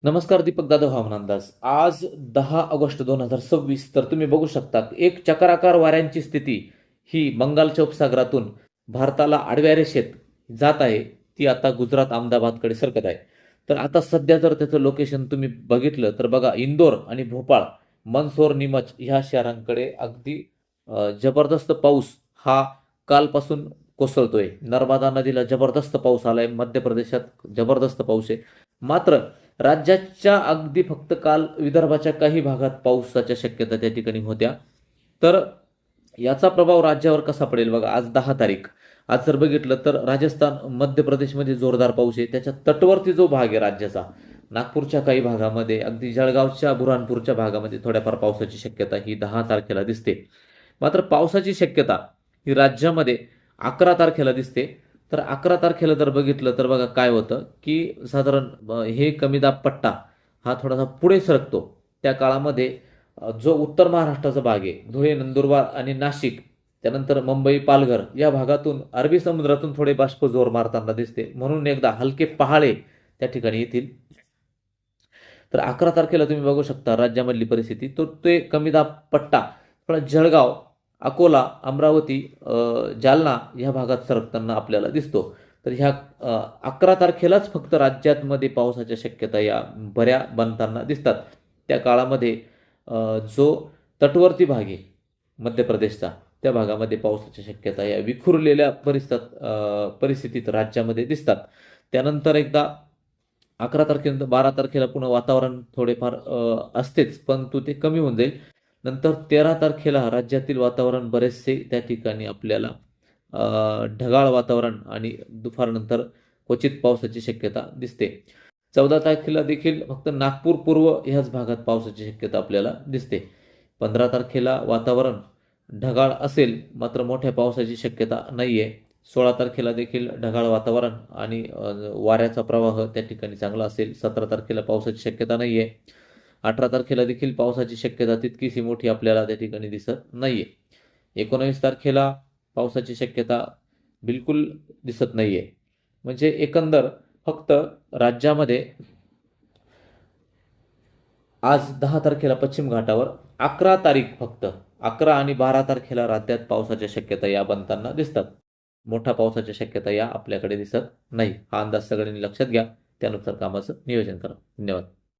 नमस्कार दीपक दादा हवामान अंदाज. आज 10 ऑगस्ट 2026. तर तुम्ही बघू शकता एक चक्राकार वाऱ्यांची स्थिती ही बंगालच्या उपसागरातून भारताला आडव्या रेषेत जात आहे. ती आता गुजरात अहमदाबादकडे सरकत आहे. तर आता सध्या जर त्याचं लोकेशन तुम्ही बघितलं तर बघा, इंदोर आणि भोपाळ, मंदसौर, नीमच ह्या शहरांकडे अगदी जबरदस्त पाऊस हा कालपासून कोसळतोय. नर्मदा नदीला जबरदस्त पाऊस आलाय. मध्य प्रदेशात जबरदस्त पाऊस आहे. मात्र राज्याच्या अगदी फक्त काल विदर्भाच्या काही भागात पावसाच्या शक्यता त्या ठिकाणी होत्या. तर याचा प्रभाव राज्यावर कसा पडेल बघा. आज 10 तारीख. आज जर बघितलं तर राजस्थान, मध्य प्रदेशमध्ये जोरदार पाऊस आहे. त्याच्या तटवर्ती जो भाग आहे राज्याचा, नागपूरच्या काही भागामध्ये, अगदी जळगावच्या बुऱ्हाणपूरच्या भागामध्ये थोड्याफार पावसाची शक्यता ही 10 तारखेला दिसते. मात्र पावसाची शक्यता ही राज्यामध्ये 11 तारखेला दिसते. तर 11 तारखेला जर बघितलं तर बघा काय होतं की साधारण हे कमी दाब पट्टा हा थोडासा पुढे सरकतो. त्या काळामध्ये जो उत्तर महाराष्ट्राचा भाग आहे, धुळे, नंदुरबार आणि नाशिक, त्यानंतर मुंबई, पालघर या भागातून अरबी समुद्रातून थोडे बाष्प जोर मारताना दिसते. म्हणून एकदा हलके पहाडे त्या ठिकाणी येतील. तर 11 तारखेला तुम्ही बघू शकता राज्यामधली परिस्थिती. तो ते कमी दाब पट्टा थोडा जळगाव, अकोला, अमरावती, जालना या भागात सरकताना आपल्याला दिसतो. तर ह्या 11 तारखेलाच फक्त राज्यामध्ये पावसाच्या शक्यता या बऱ्या बनताना दिसतात. त्या काळामध्ये जो तटवर्ती भाग आहे मध्य प्रदेशचा, त्या भागामध्ये पावसाच्या शक्यता या विखुरलेल्या परिस्थितीत राज्यामध्ये दिसतात. त्यानंतर एकदा 11 तारखेनंतर 12 तारखेला पुन्हा वातावरण थोडेफार असतेच, परंतु ते कमी होऊन जाईल. नंतर 13 तारखेला राज्यातील वातावरण बरेचसे त्या ठिकाणी आपल्याला ढगाळ वातावरण आणि दुपारनंतर क्वचित पावसाची शक्यता दिसते. 14 तारखेला देखील फक्त नागपूर पूर्व ह्याच भागात पावसाची शक्यता आपल्याला दिसते. 15 तारखेला वातावरण ढगाळ असेल, मात्र मोठ्या पावसाची शक्यता नाही आहे. 16 तारखेला देखील ढगाळ वातावरण आणि वाऱ्याचा प्रवाह त्या ठिकाणी चांगला असेल. 17 तारखेला पावसाची शक्यता नाही आहे. 18 तारखेला देखील पावसाची शक्यता तितकीशी मोठी आपल्याला त्या ठिकाणी दिसत नाही आहे. 19 तारखेला पावसाची शक्यता बिलकुल दिसत नाही आहे. म्हणजे एकंदर फक्त राज्यामध्ये आज 10 तारखेला पश्चिम घाटावर, 11 तारीख फक्त 11 आणि 12 तारखेला राज्यात पावसाच्या शक्यता या बनताना दिसतात. मोठ्या पावसाच्या शक्यता या आपल्याकडे दिसत नाही. हा अंदाज सगळ्यांनी लक्षात घ्या. त्यानुसार कामाचं नियोजन करा. धन्यवाद.